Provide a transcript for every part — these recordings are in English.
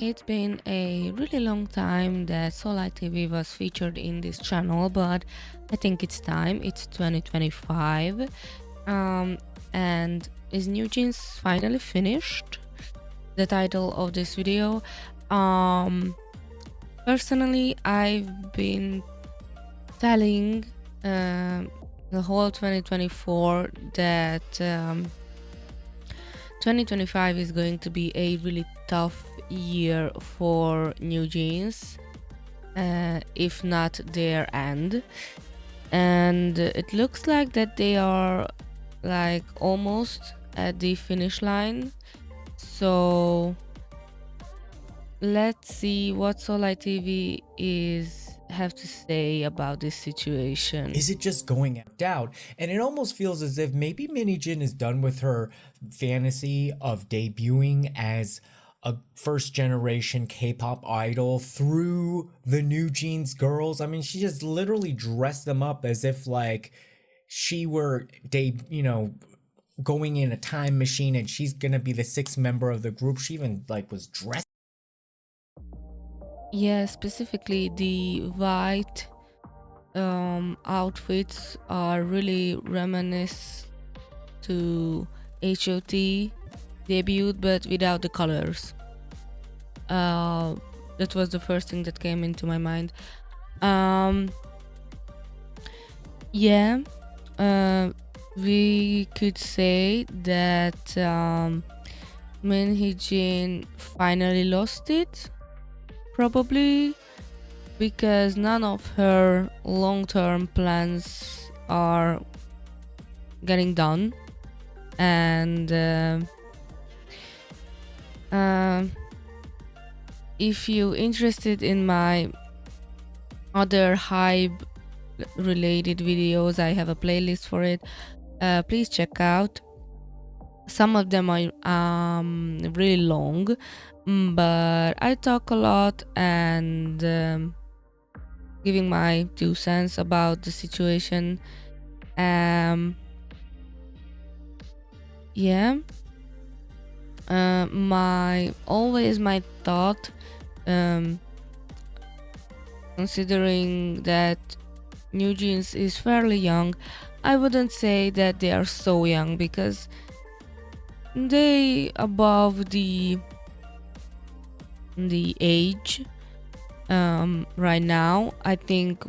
It's been a really long time that Solar TV was featured in this channel, but I think it's time. It's 2025. Um, and is New Jeans finally finished? The title of this video. Um, Personally, I've been telling the whole 2024 that 2025 is going to be a really tough year for New Jeans, if not their end. And it looks like that they are like almost at the finish line. So let's see what Solar TV have to say about this situation. Is it just going out? And it almost feels as if maybe Mini Jin is done with her fantasy of debuting as a first generation K-pop idol through the New Jeans girls. I mean, she just literally dressed them up as if like she were going in a time machine and she's gonna be the sixth member of the group. She even like was dressed. Yeah, specifically the white outfits are really reminiscent to HOT debut, but without the colors. That was the first thing that came into my mind. Yeah, we could say that Min Hee-jin finally lost it, probably because none of her long-term plans are getting done. And if you're interested in my other hype related videos, I have a playlist for it. Please check out. Some of them are really long, but I talk a lot and giving my 2 cents about the situation. Yeah, my thought, considering that New Jeans is fairly young, I wouldn't say that they are so young because they above the age right now. I think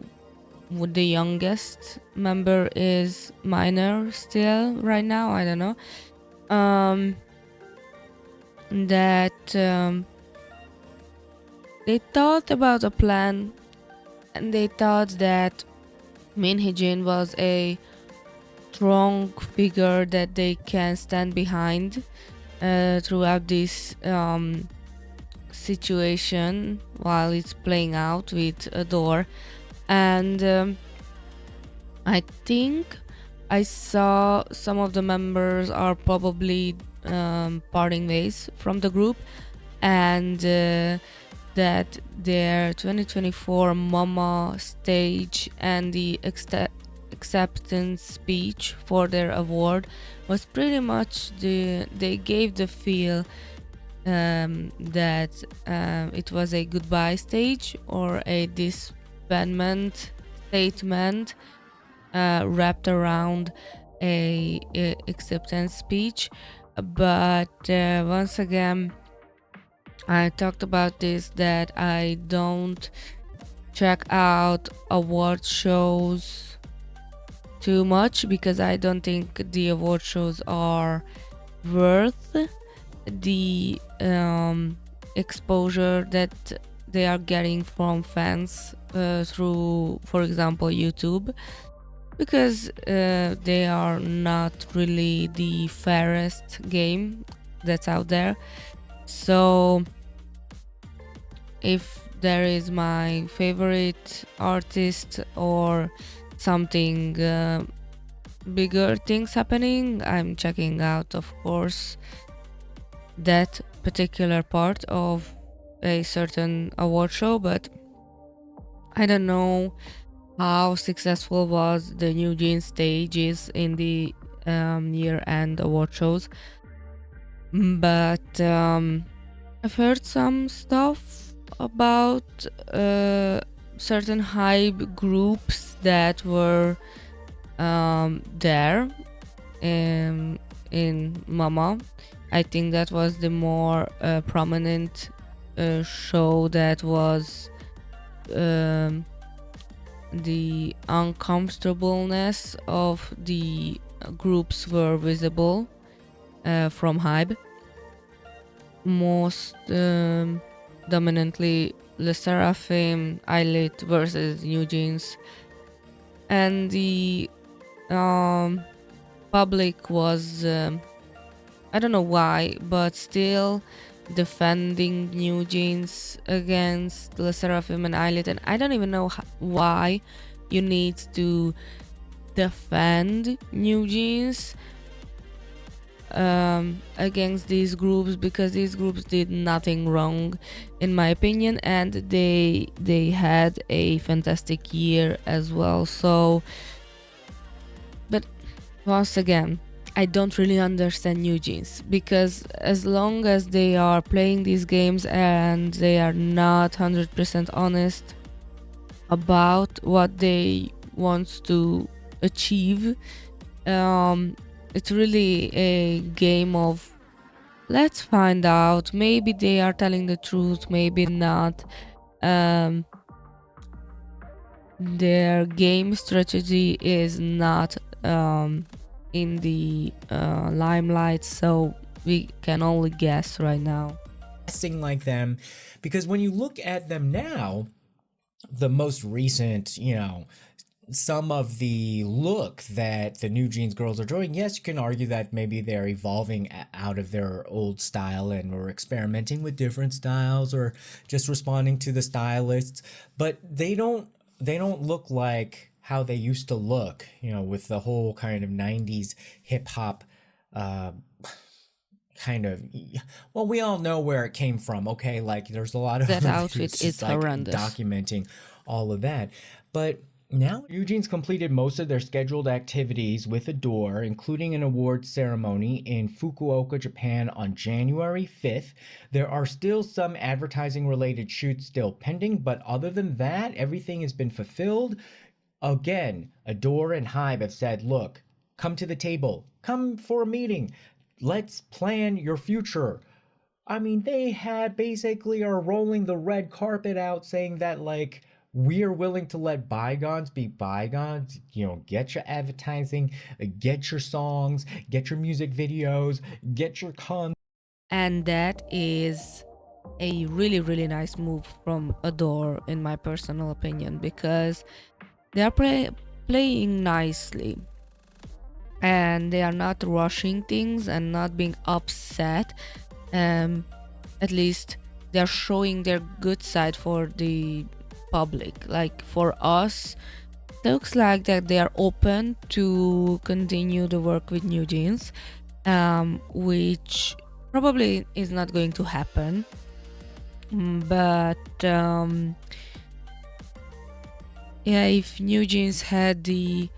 the youngest member is minor still right now. I don't know. That they thought about a plan, and they thought that Min Hee-jin was a strong figure that they can stand behind throughout this situation while it's playing out with Adore. And I think I saw some of the members are probably parting ways from the group, and that their 2024 Mama stage and the acceptance speech for their award was pretty much they gave the feel that it was a goodbye stage or a disbandment statement wrapped around a acceptance speech. But once again, I talked about this, that I don't check out award shows too much because I don't think the award shows are worth the exposure that they are getting from fans through, for example, YouTube, because they are not really the fairest game that's out there. So if there is my favorite artist or something bigger things happening, I'm checking out, of course, that particular part of a certain award show. But I don't know how successful was the New Jeans stages in the year-end award shows, but I've heard some stuff about certain hype groups that were there in Mama. I think that was the more prominent show that was um, the uncomfortableness of the groups were visible from Hybe. Most dominantly Le Seraphim, Eyelid versus New Jeans, and the public was I don't know why, but still defending New Jeans against Le Seraphim and Eyelid, and I don't even know why you need to defend New Jeans against these groups, because these groups did nothing wrong in my opinion, and they had a fantastic year as well. So, but once again, I don't really understand New Jeans, because as long as they are playing these games and they are not 100% honest about what they want to achieve, it's really a game of let's find out. Maybe they are telling the truth, maybe not. Their game strategy is not in the limelight, so we can only guess right now. Sing like them, because when you look at them now, the most recent, some of the look that the New Jeans girls are doing, yes, you can argue that maybe they're evolving out of their old style and or experimenting with different styles or just responding to the stylists, but they don't look like how they used to look, with the whole kind of 90s hip hop kind of, well, we all know where it came from, okay? Like there's a lot of That other outfit videos is just like horrendous. documenting all of that. But now Eugene's completed most of their scheduled activities with Adore, including an awards ceremony in Fukuoka, Japan on January 5th. There are still some advertising related shoots still pending, but other than that, everything has been fulfilled. Again, Adore and Hybe have said, look, come to the table, come for a meeting, let's plan your future. I mean, they had basically are rolling the red carpet out saying that, like, we're willing to let bygones be bygones. Get your advertising, get your songs, get your music videos, get your con. And that is a really, really nice move from Adore, in my personal opinion, because they are playing nicely and they are not rushing things and not being upset. At least they're showing their good side for the public. Like for us, looks like that they are open to continue the work with New Jeans, which probably is not going to happen. But yeah, if New Jeans had the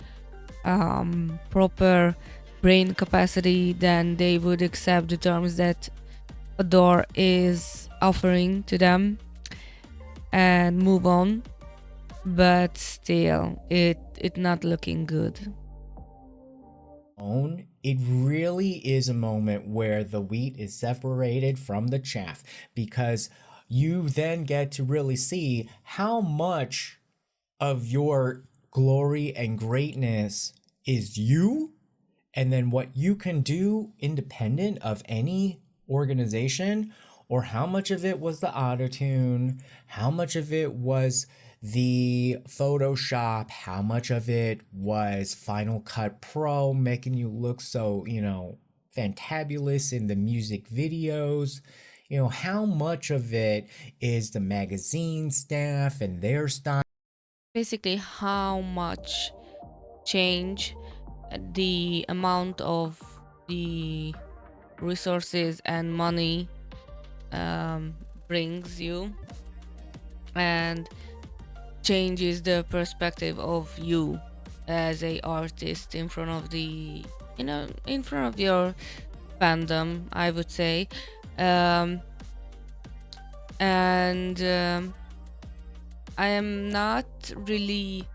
proper brain capacity, then they would accept the terms that Adore is offering to them and move on. But still, it not looking good. It really is a moment where the wheat is separated from the chaff, because you then get to really see how much of your glory and greatness is you, and then what you can do independent of any organization, or how much of it was the autotune, how much of it was the Photoshop, how much of it was Final Cut Pro making you look so, fantabulous in the music videos. How much of it is the magazine staff and their style. Basically, how much change the amount of the resources and money brings you, and changes the perspective of you as a artist in front of the in front of your fandom, I would say. and I am not really,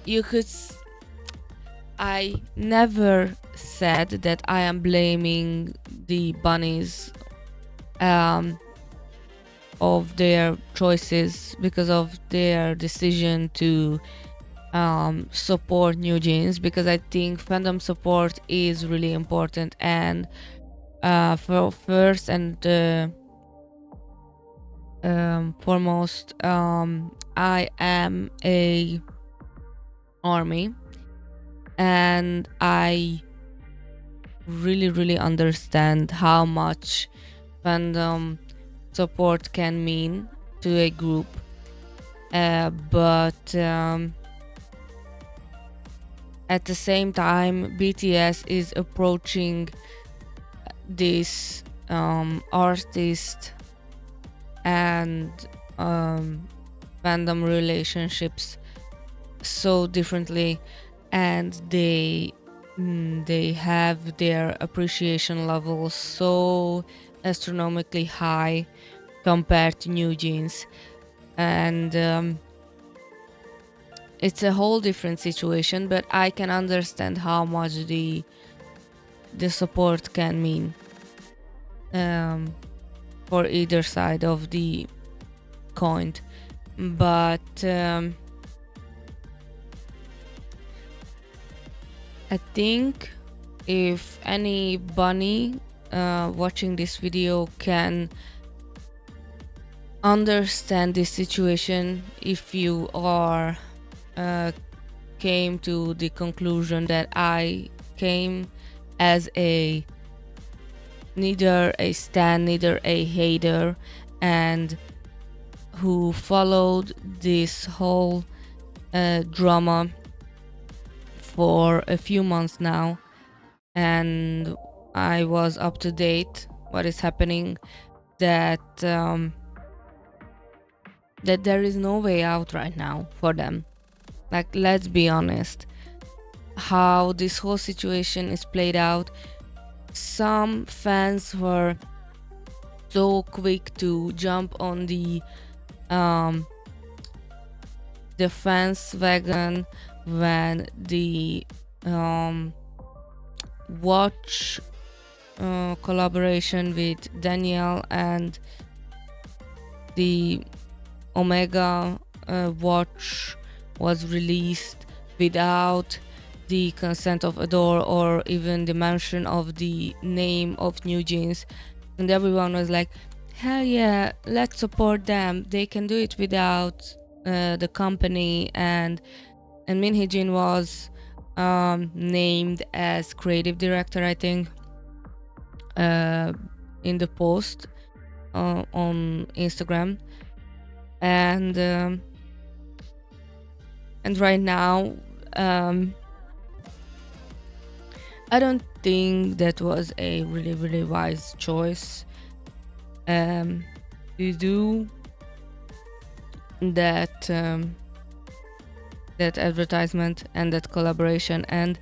you could I never said that I am blaming the bunnies um, of their choices because of their decision to support New Jeans, because I think fandom support is really important. And for first and foremost, I am a army, and I really understand how much fandom support can mean to a group, but at the same time BTS is approaching this artist and fandom relationships so differently, and they have their appreciation levels so astronomically high compared to New Jeans, and it's a whole different situation. But I can understand how much the support can mean for either side of the coin. But I think if any bunny watching this video can understand this situation, if you are came to the conclusion that I came as a neither a stan, neither a hater, and who followed this whole drama for a few months now, and I was up to date what is happening, that that there is no way out right now for them. Like, let's be honest, how this whole situation is played out. Some fans were so quick to jump on the fans wagon when the watch collaboration with Daniel and the Omega watch was released without the consent of Adore or even the mention of the name of New Jeans, and everyone was like, hell yeah, let's support them, they can do it without the company. And Min Hee-jin was named as creative director, I think, in the post on Instagram, and right now I don't think that was a really wise choice to do that that advertisement and that collaboration. And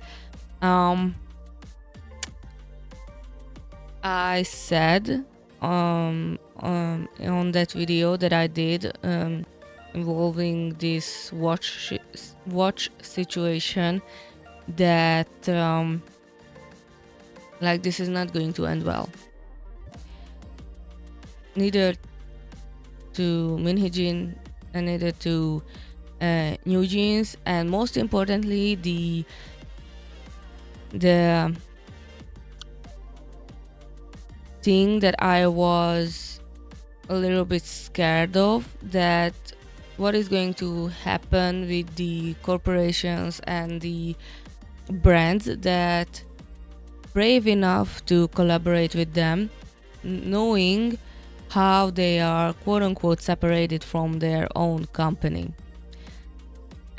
I said on that video that I did involving this watch situation that like, this is not going to end well, neither to Min Hee-jin and neither to New Jeans, and most importantly the thing that I was a little bit scared of, that what is going to happen with the corporations and the brands that brave enough to collaborate with them, knowing how they are quote unquote separated from their own company,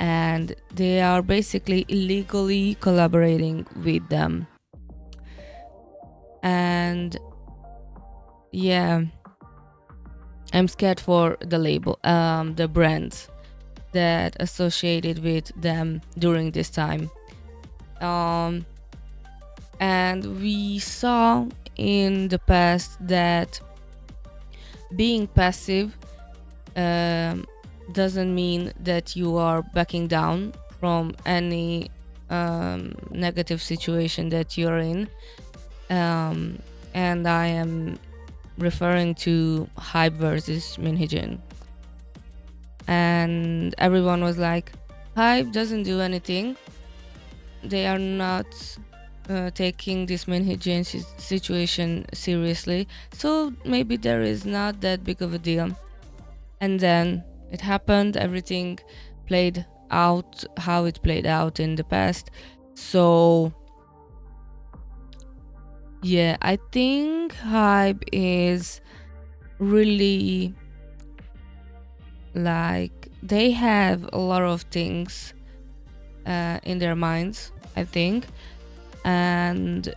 and they are basically illegally collaborating with them. And yeah, I'm scared for the label, the brands that associated with them during this time. And we saw in the past that being passive doesn't mean that you are backing down from any negative situation that you're in. And I am referring to Hype versus Minhyejin. And everyone was like, Hype doesn't do anything. They are not taking this Minhyejin situation seriously, so maybe there is not that big of a deal. And then it happened, everything played out how it played out in the past. So yeah, I think Hype is really, like, they have a lot of things in their minds, I think, and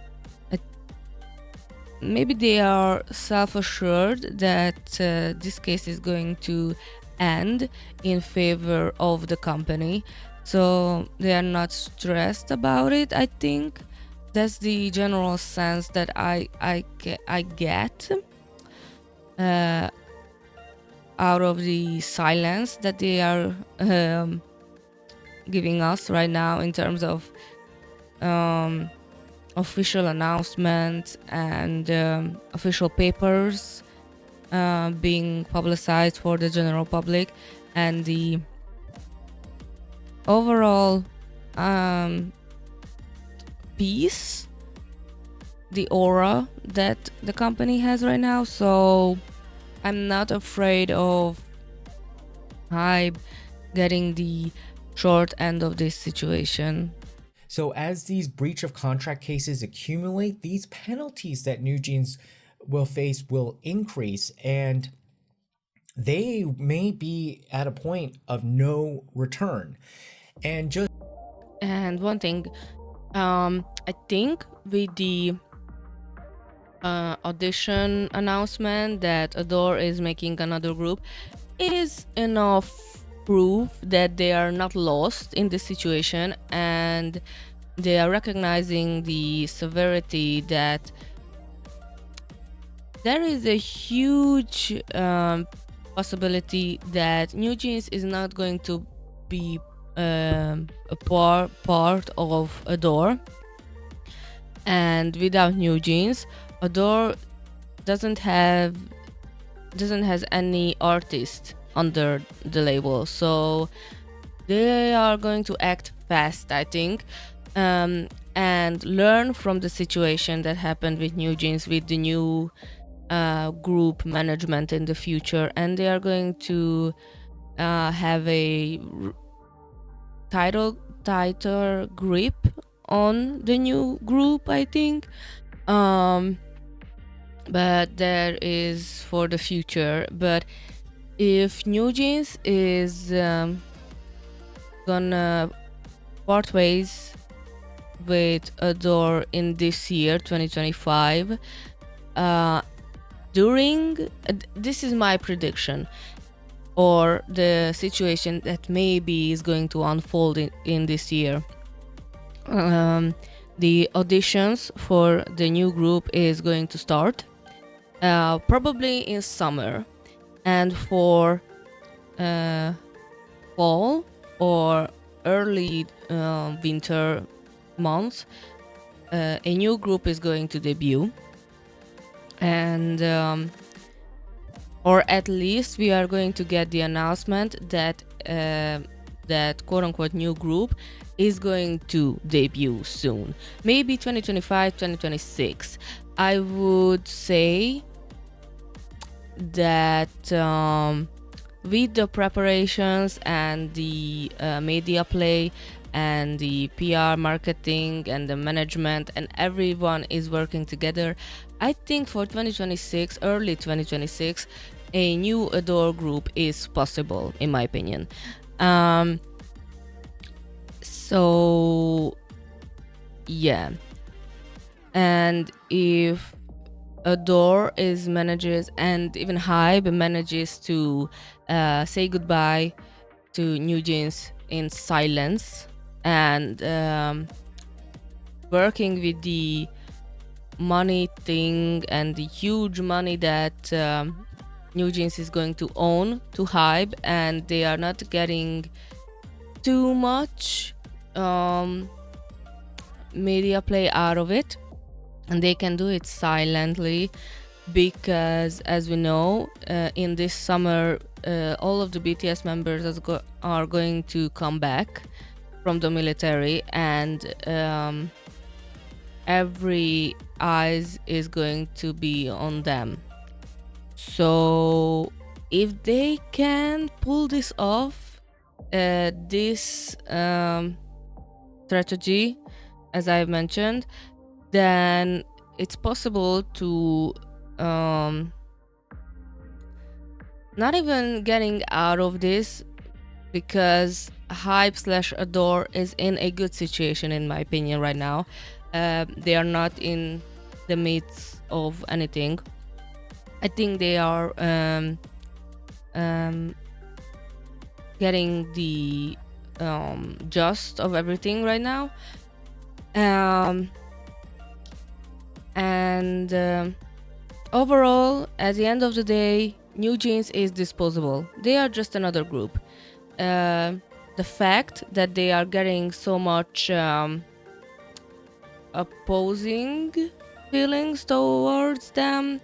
maybe they are self-assured that this case is going to end in favor of the company, so they are not stressed about it. I think that's the general sense that I get out of the silence that they are giving us right now in terms of official announcements and official papers being publicized for the general public, and the overall peace, the aura that the company has right now. So I'm not afraid of Hype getting the short end of this situation. So as these breach of contract cases accumulate, these penalties that New Jeans will face will increase, and they may be at a point of no return. And one thing, I think with the audition announcement that Adore is making another group is enough proof that they are not lost in this situation, and they are recognizing the severity that there is a huge possibility that New Jeans is not going to be a part of Adore, and without New Jeans, Adore doesn't has any artist under the label, so they are going to act fast, I think, and learn from the situation that happened with New Jeans, with the new group management in the future, and they are going to have a tighter grip on the new group, I think. But there is for the future. But if New Jeans is gonna part ways with Adore in this year, 2025, this is my prediction, or the situation that maybe is going to unfold in this year. The auditions for the new group is going to start probably in summer, and for fall or early winter months, a new group is going to debut, and or at least we are going to get the announcement that that quote-unquote new group is going to debut soon, maybe 2025, 2026. I would say that with the preparations and the media play and the PR marketing and the management and everyone is working together, I think for 2026, early 2026, a new Adore group is possible, in my opinion. So yeah, and if Adore manages, and even Hype manages to say goodbye to New Jeans in silence, and working with the money thing and the huge money that New Jeans is going to own to Hype, and they are not getting too much media play out of it, and they can do it silently because, as we know, in this summer, all of the BTS members are going to come back from the military, and every eyes is going to be on them. So if they can pull this off, this strategy, as I've mentioned, then it's possible to not even getting out of this, because Hype / Adore is in a good situation, in my opinion, right now. They are not in the midst of anything. I think they are getting the gist of everything right now. And overall, at the end of the day, New Jeans is disposable. They are just another group. The fact that they are getting so much opposing feelings towards them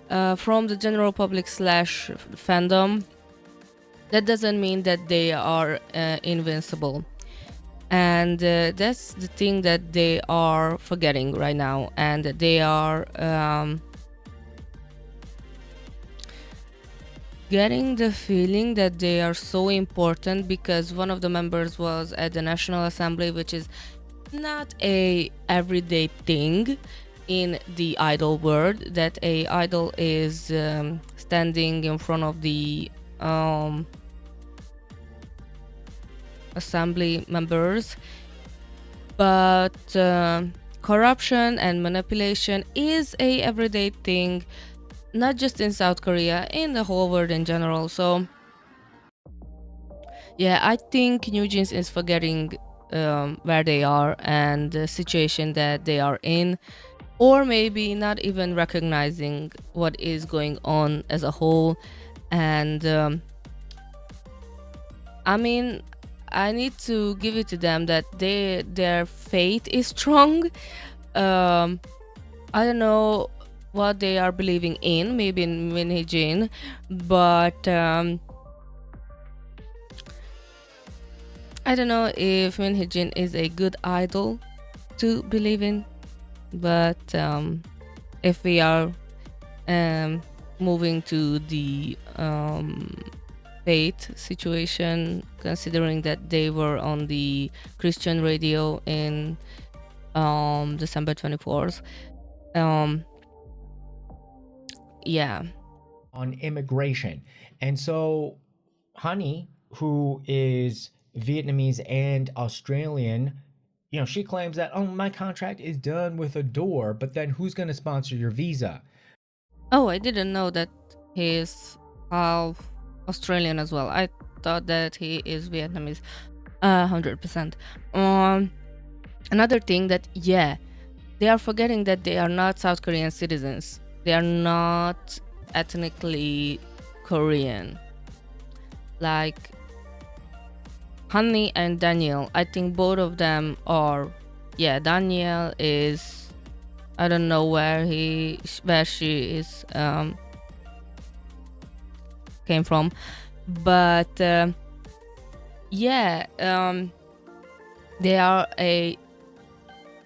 from the general public / fandom, that doesn't mean that they are invincible. And that's the thing that they are forgetting right now, and they are getting the feeling that they are so important because one of the members was at the National Assembly, which is not a everyday thing in the idol world, that a idol is standing in front of the assembly members. But corruption and manipulation is a everyday thing, not just in South Korea, in the whole world in general. So yeah, I think New Jeans is forgetting where they are and the situation that they are in, or maybe not even recognizing what is going on as a whole. And I mean, I need to give it to them that their faith is strong. I don't know what they are believing in, maybe in Min Jin, but I don't know if Min Jin is a good idol to believe in. But if we are moving to the faith situation, considering that they were on the Christian radio in December 24th, yeah. On immigration. And so Honey, who is Vietnamese and Australian, she claims that, oh, my contract is done with Adore, but then who's going to sponsor your visa? Oh, I didn't know that he is half Australian as well. I thought that he is Vietnamese, 100%. Another thing that, yeah, they are forgetting that they are not South Korean citizens. They are not ethnically Korean. Like Honey and Daniel, I think both of them are. Yeah, Daniel is, I don't know where she is came from, but yeah, they are a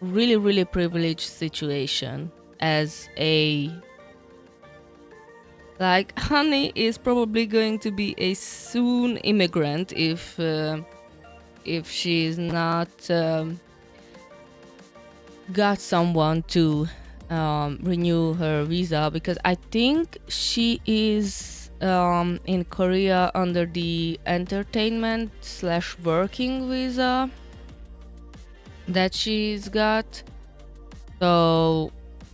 really, really privileged situation. As a, like, Honey is probably going to be a soon immigrant if she is not got someone to renew her visa, because I think she is in Korea under the entertainment / working visa that she's got. So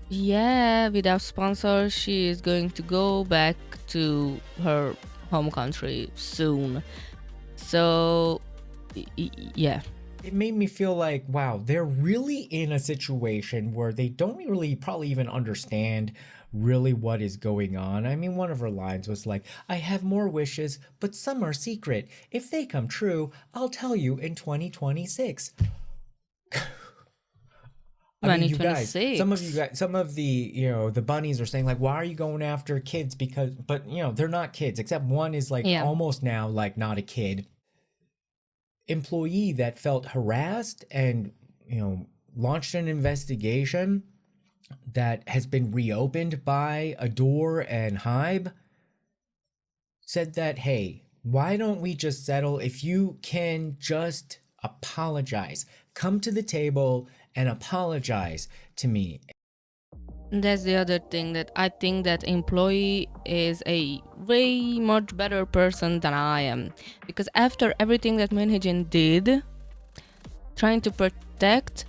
yeah, without sponsor, she is going to go back to her home country soon. So yeah. It made me feel like, wow, they're really in a situation where they don't really probably even understand really what is going on. I mean, one of her lines was like, I have more wishes, but some are secret. If they come true, I'll tell you in 2026. I mean, you guys,2026. some of the, the bunnies are saying like, why are you going after kids? Because, but they're not kids, except one is like Yeah. almost now like not a kid. Employee that felt harassed and, launched an investigation that has been reopened by Adore and Hybe, said that, hey, why don't we just settle? If you can just apologize, come to the table and apologize to me. That's the other thing, that I think that employee is a way much better person than I am. Because after everything that Minhyjin did, trying to protect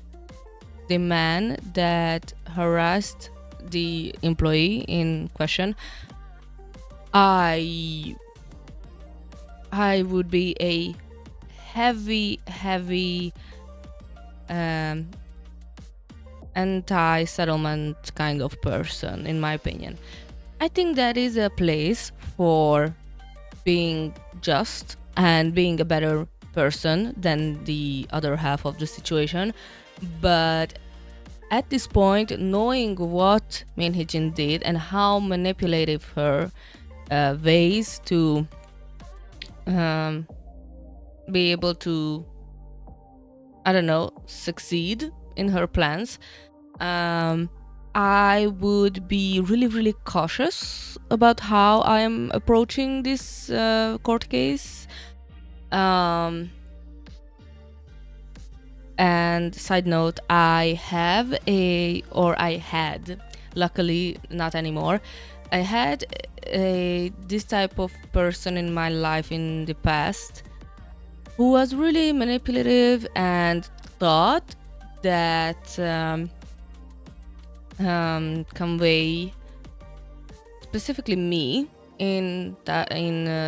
the man that harassed the employee in question, I would be a heavy anti-settlement kind of person, in my opinion. I think that is a place for being just and being a better person than the other half of the situation. But at this point, knowing what Minhyjin did and how manipulative her ways to be able to, I don't know, succeed in her plans, I would be really cautious about how I am approaching this court case. And side note, I had, luckily not anymore, I had this type of person in my life in the past who was really manipulative and thought that convey specifically me in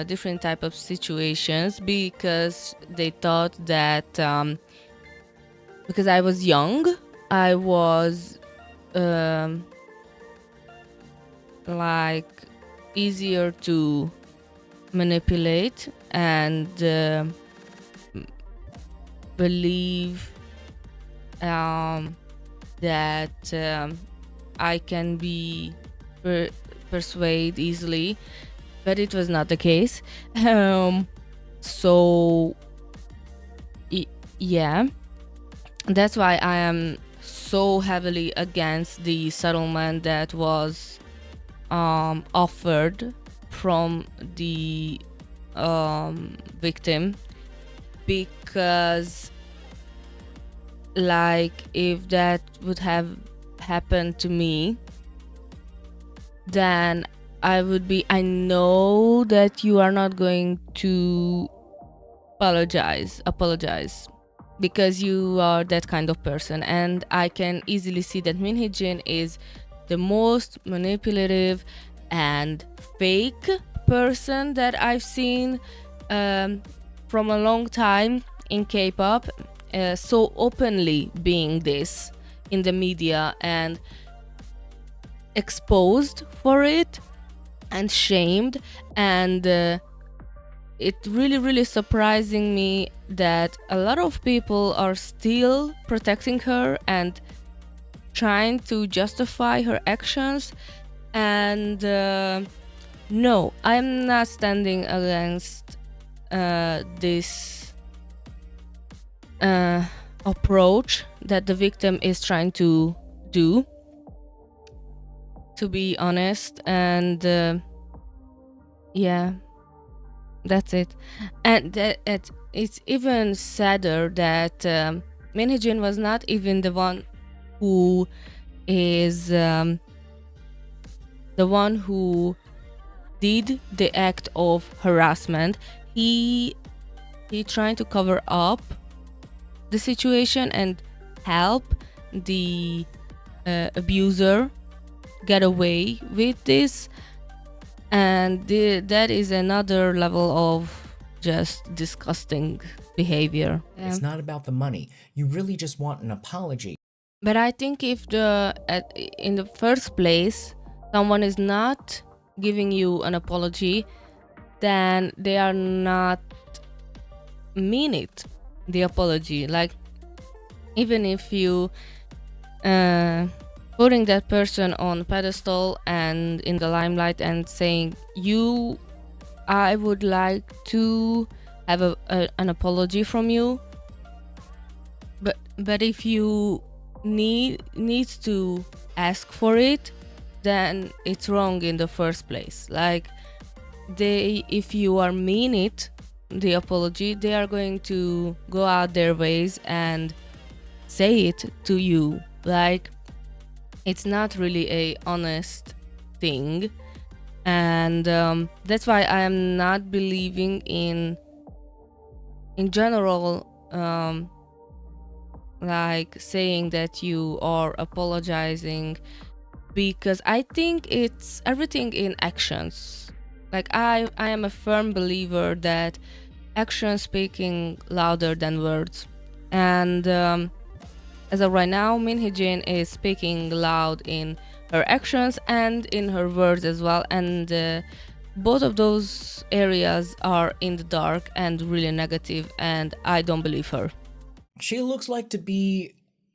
different type of situations, because they thought that because I was young, I was like easier to manipulate and believe that I can be persuade easily, but it was not the case. So yeah, that's why I am so heavily against the settlement that was offered from the victim, because like if that would have happened to me, then I know that you are not going to apologize because you are that kind of person. And I can easily see that Minhyjin is the most manipulative and fake person that I've seen from a long time in K-pop, so openly being this in the media and exposed for it and shamed. And it really surprising me that a lot of people are still protecting her and trying to justify her actions. And no, I'm not standing against this approach that the victim is trying to do, to be honest. And yeah, that's it. And it's even sadder that Minhyjin was not even the one who is the one who did the act of harassment. He trying to cover up the situation and help the abuser get away with this. And that is another level of just disgusting behavior. It's not about the money. You really just want an apology. But I think if in the first place, someone is not giving you an apology, then they are not mean it, the apology. Like, even if you putting that person on pedestal and in the limelight and saying, I would like to have an apology from you, but if you needs to ask for it, then it's wrong in the first place. Like, if you are mean it, the apology, they are going to go out their ways and say it to you. Like, it's not really a honest thing. And that's why I am not believing in general, like saying that you are apologizing, because I think it's everything in actions. Like, I am a firm believer that actions speaking louder than words. And as of right now, Min Hee-jin is speaking loud in her actions and in her words as well. And both of those areas are in the dark and really negative, and I don't believe her. She looks like to be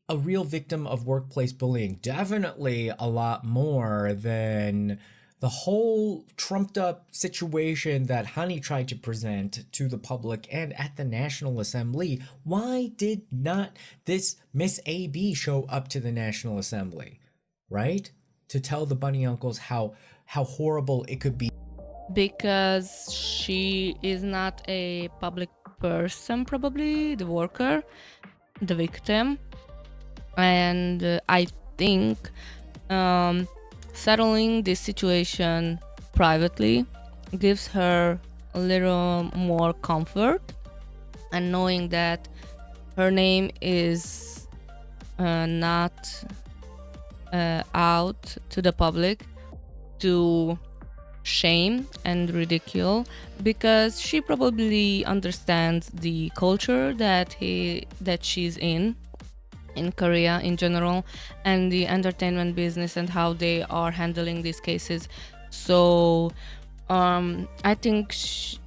a real victim of workplace bullying. Definitely a lot more than the whole trumped up situation that Honey tried to present to the public and at the National Assembly. Why did not this Miss AB show up to the National Assembly? Right? To tell the bunny uncles how horrible it could be. Because she is not a public person, probably the worker, the victim. And I think settling this situation privately gives her a little more comfort, and knowing that her name is not out to the public to shame and ridicule, because she probably understands the culture that she's in Korea in general, and the entertainment business and how they are handling these cases. So I think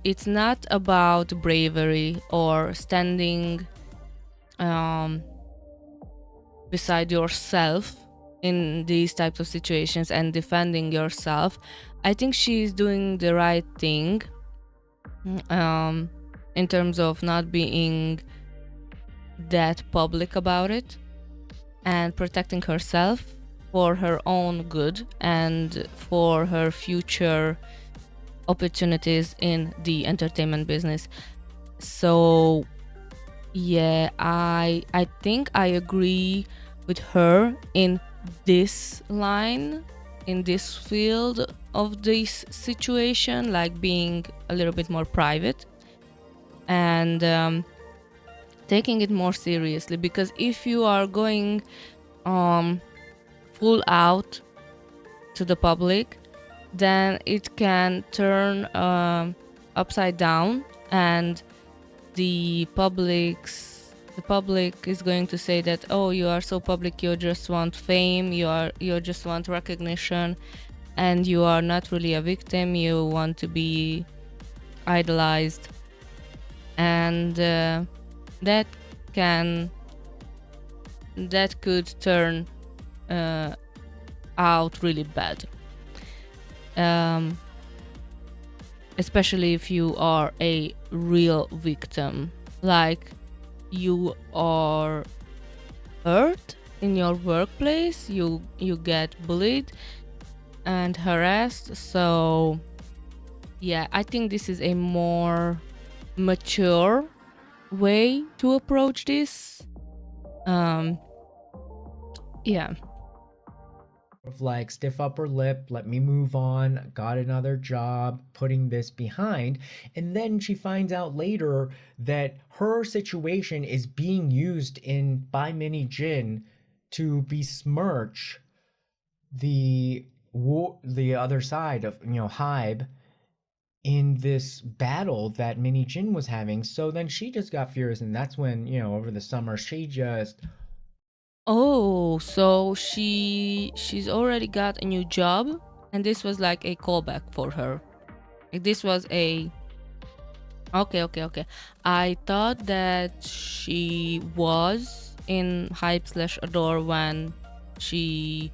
it's not about bravery or standing beside yourself in these types of situations and defending yourself. I think she's doing the right thing in terms of not being that public about it and protecting herself for her own good and for her future opportunities in the entertainment business. So yeah, I think I agree with her in this line, in this field of this situation, like being a little bit more private and taking it more seriously. Because if you are going full out to the public, then it can turn upside down, and the public is going to say that, oh, you are so public, you just want fame, you just want recognition, and you are not really a victim, you want to be idolized. And that could turn out really bad, especially if you are a real victim, like you are hurt in your workplace, you get bullied and harassed. So yeah, I think this is a more mature way to approach this. Yeah. Of like stiff upper lip, let me move on, got another job, putting this behind. And then she finds out later that her situation is being used by Minnie Jin to besmirch the other side of, Hybe in this battle that Minnie Jin was having. So then she just got furious, and that's when, over the summer she just Oh, so she's already got a new job? and this was like a callback for her. Like, this was a okay. I thought that she was in Hype/Adore when she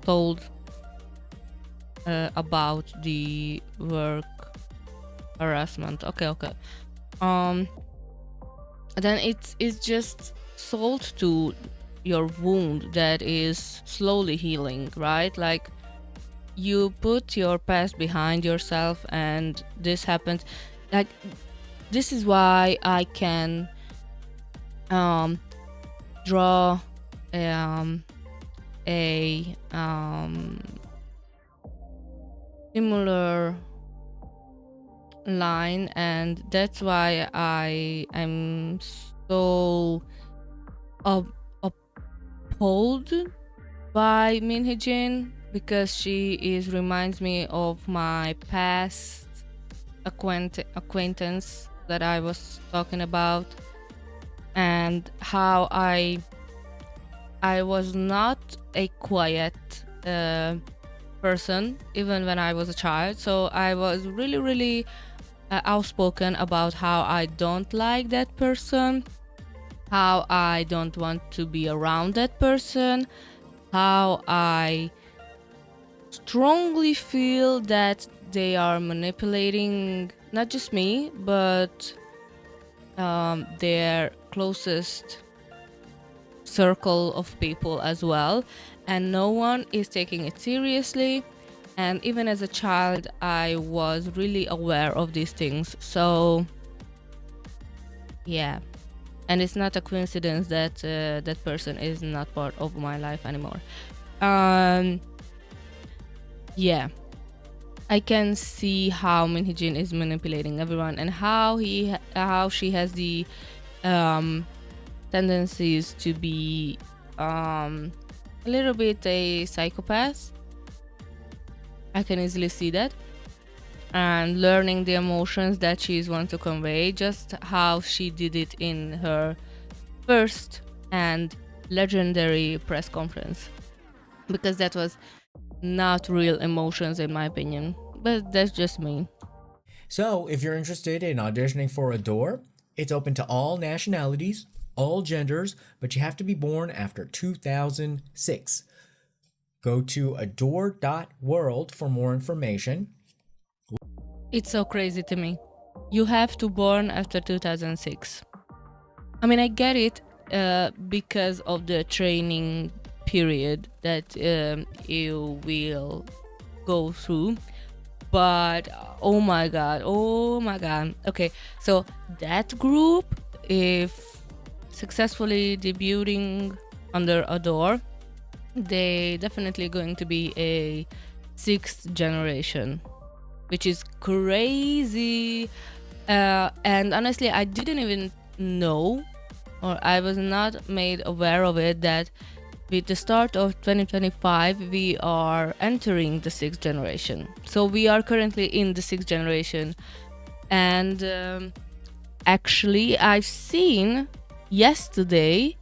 told about the work harassment. Okay. Then it's just salt to your wound that is slowly healing, right? Like, you put your past behind yourself and this happens. Like, this is why I can draw a similar line, and that's why I am so appalled by Min Hee-jin, because she reminds me of my past acquaintance that I was talking about, and how I was not a quiet person even when I was a child. So I was really outspoken about how I don't like that person, how I don't want to be around that person, how I strongly feel that they are manipulating not just me, but their closest circle of people as well, and no one is taking it seriously. And even as a child, I was really aware of these things. So yeah, and it's not a coincidence that that person is not part of my life anymore. Yeah, I can see how Min Hee-jin is manipulating everyone, and how she has the tendencies to be a little bit a psychopath. I can easily see that. And learning the emotions that she's want to convey, just how she did it in her first and legendary press conference, because that was not real emotions in my opinion, but that's just me. So, if you're interested in auditioning for Adore, it's open to all nationalities, all genders, but you have to be born after 2006. Go to adore.world for more information. It's so crazy to me. You have to born after 2006. I mean, I get it because of the training period that you will go through. But oh my god. Okay, so that group, if successfully debuting under Adore, they definitely going to be a 6th generation, which is crazy. And honestly, I didn't even know, or I was not made aware of it, that with the start of 2025 we are entering the 6th generation. So we are currently in the 6th generation. And actually, I've seen yesterday,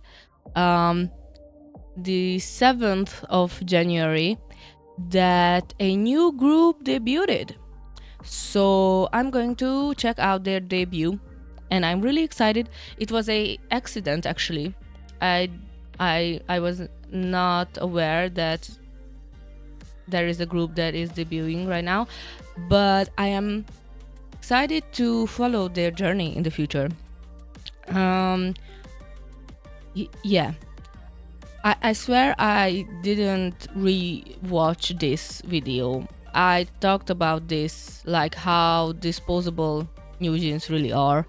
the 7th of January, that a new group debuted. So I'm going to check out their debut, and I'm really excited. It was a accident, actually. I was not aware that there is a group that is debuting right now, but I am excited to follow their journey in the future. Yeah, I swear I didn't re-watch this video. I talked about this, like how disposable New Jeans really are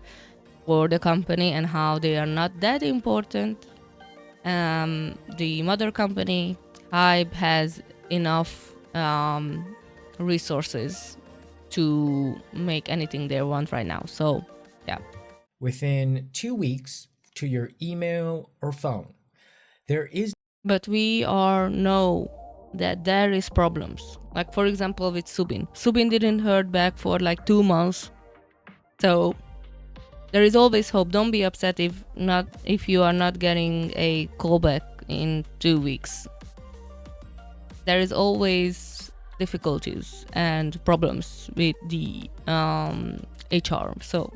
for the company, and how they are not that important. The mother company, Hybe, has enough resources to make anything they want right now. So yeah. Within 2 weeks to your email or phone, there is. But we all know that there is problems. Like, for example, with Subin. Subin didn't heard back for like 2 months. So there is always hope. Don't be upset if you are not getting a callback in 2 weeks. there is always difficulties and problems with the HR. So,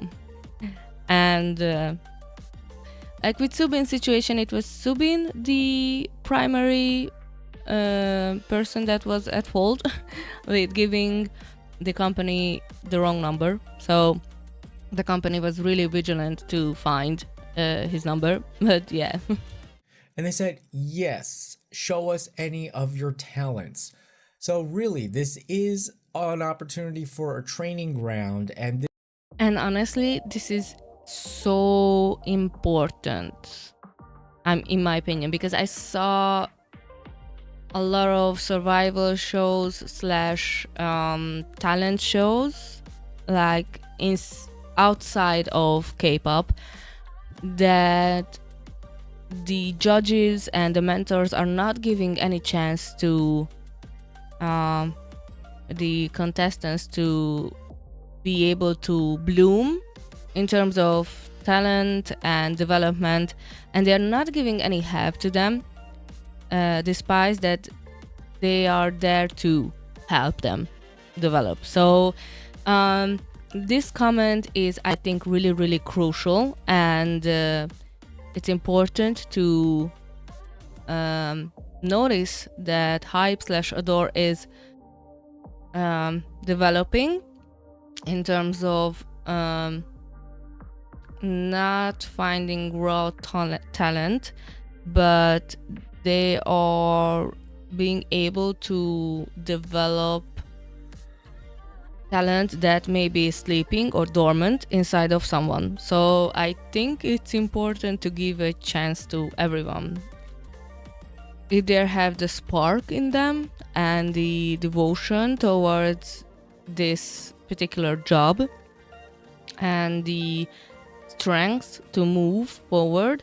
and like with Subin's situation, it was Subin the primary person that was at fault with giving the company the wrong number. So the company was really vigilant to find his number. But yeah. And they said, yes, show us any of your talents. So really, this is an opportunity for a training ground. And honestly, this is so important, in my opinion, because I saw a lot of survival shows slash talent shows, like outside of K-pop, that the judges and the mentors are not giving any chance to the contestants to be able to bloom in terms of talent and development, and they're not giving any help to them, despite that they are there to help them develop. So this comment is, I think, really, really crucial, and it's important to notice that Hype/Adore is developing in terms of not finding raw talent, but they are being able to develop talent that may be sleeping or dormant inside of someone. So I think it's important to give a chance to everyone. If they have the spark in them and the devotion towards this particular job and the strength to move forward,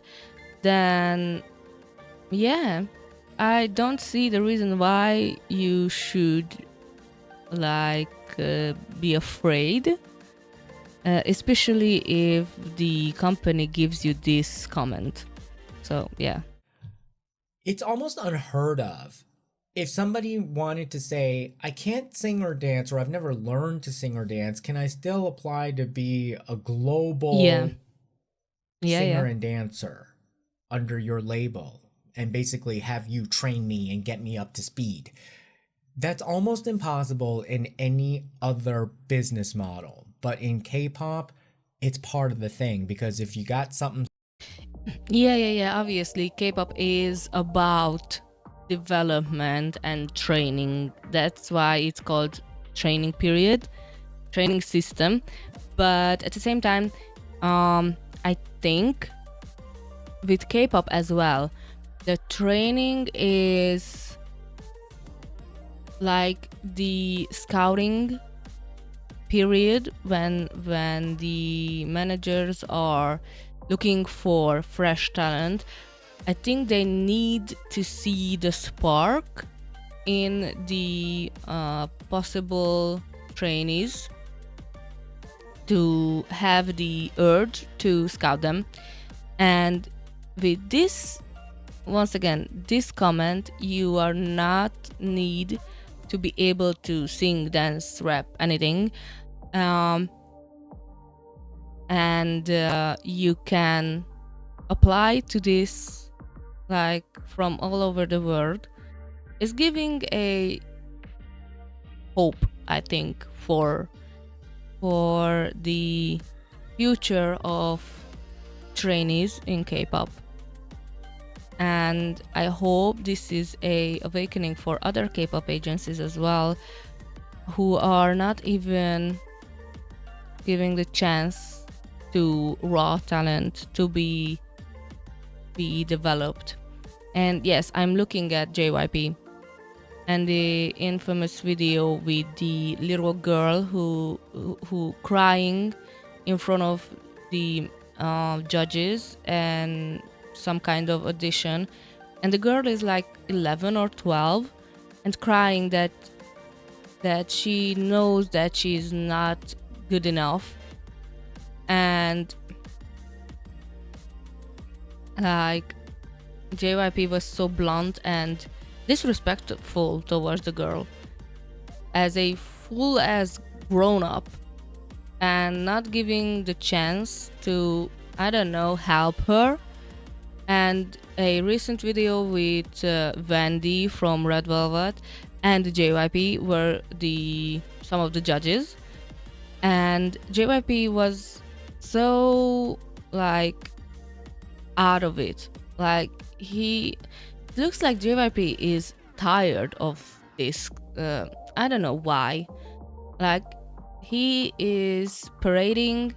then yeah, I don't see the reason why you should be afraid, especially if the company gives you this comment. So yeah, it's almost unheard of. If somebody wanted to say, I can't sing or dance, or I've never learned to sing or dance, can I still apply to be a global singer and dancer under your label and basically have you train me and get me up to speed? That's almost impossible in any other business model. But in K-pop, it's part of the thing, because if you got something... Yeah. Obviously, K-pop is about development and training. That's why it's called training system. But at the same time, I think with K-pop as well, the training is like the scouting period when the managers are looking for fresh talent. I think they need to see the spark in the possible trainees to have the urge to scout them. And with this, once again, this comment, you are not need to be able to sing, dance, rap, anything. And you can apply to this like from all over the world. Is giving a hope, I think, for the future of trainees in K-pop. And I hope this is a awakening for other K-pop agencies as well, who are not even giving the chance to raw talent to be developed. And yes, I'm looking at JYP and the infamous video with the little girl who crying in front of the judges and some kind of audition, and the girl is like 11 or 12 and crying that she knows that she's not good enough. And like JYP was so blunt and disrespectful towards the girl as a full as grown up, and not giving the chance to, I don't know, help her. And a recent video with Vandy from Red Velvet and JYP were the some of the judges, and JYP was so like out of it. Like he looks like JYP is tired of this. I don't know why. Like he is parading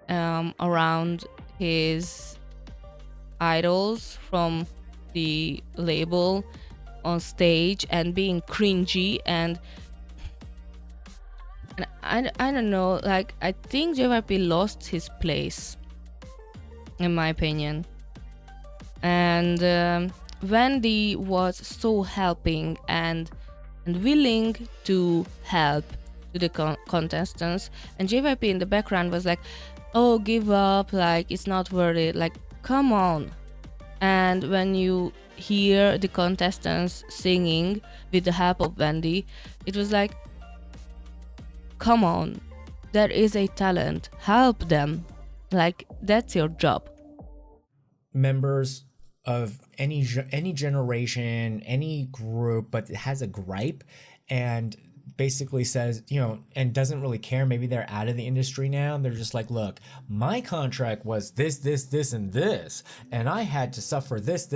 around his idols from the label on stage and being cringy, and I don't know, like I think JYP lost his place in my opinion. And Wendy was so helping and willing to help to the contestants, and JYP in the background was like, oh, give up, like it's not worth it, like come on. And when you hear the contestants singing with the help of Wendy, it was like, come on, there is a talent, help them, like that's your job. Members of any generation, any group, but it has a gripe and basically says, and doesn't really care. Maybe they're out of the industry now and they're just like, look, my contract was this, and this, and I had to suffer this,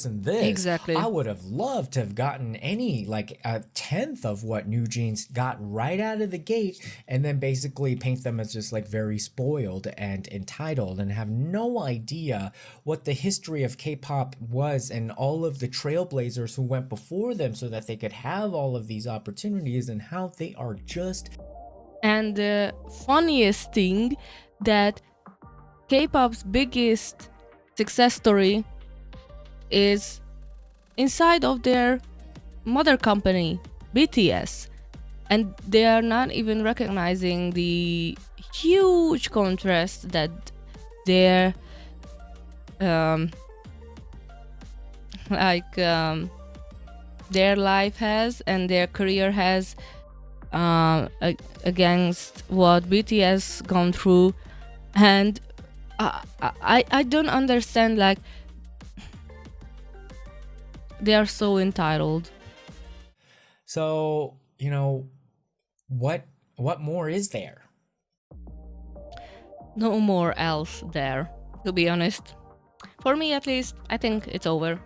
and this. Exactly. I would have loved to have gotten any, like a tenth of what New Jeans got right out of the gate, and then basically paint them as just like very spoiled and entitled and have no idea what the history of K-pop was and all of the trailblazers who went before them so that they could have all of these opportunities, and how they are just. And the funniest thing, that K-pop's biggest success story is inside of their mother company, BTS, and they are not even recognizing the huge contrast that their their life has and their career has against what BTS gone through. And I don't understand, like they are so entitled. So, what more is there? No more else there, to be honest. For me at least, I think it's over.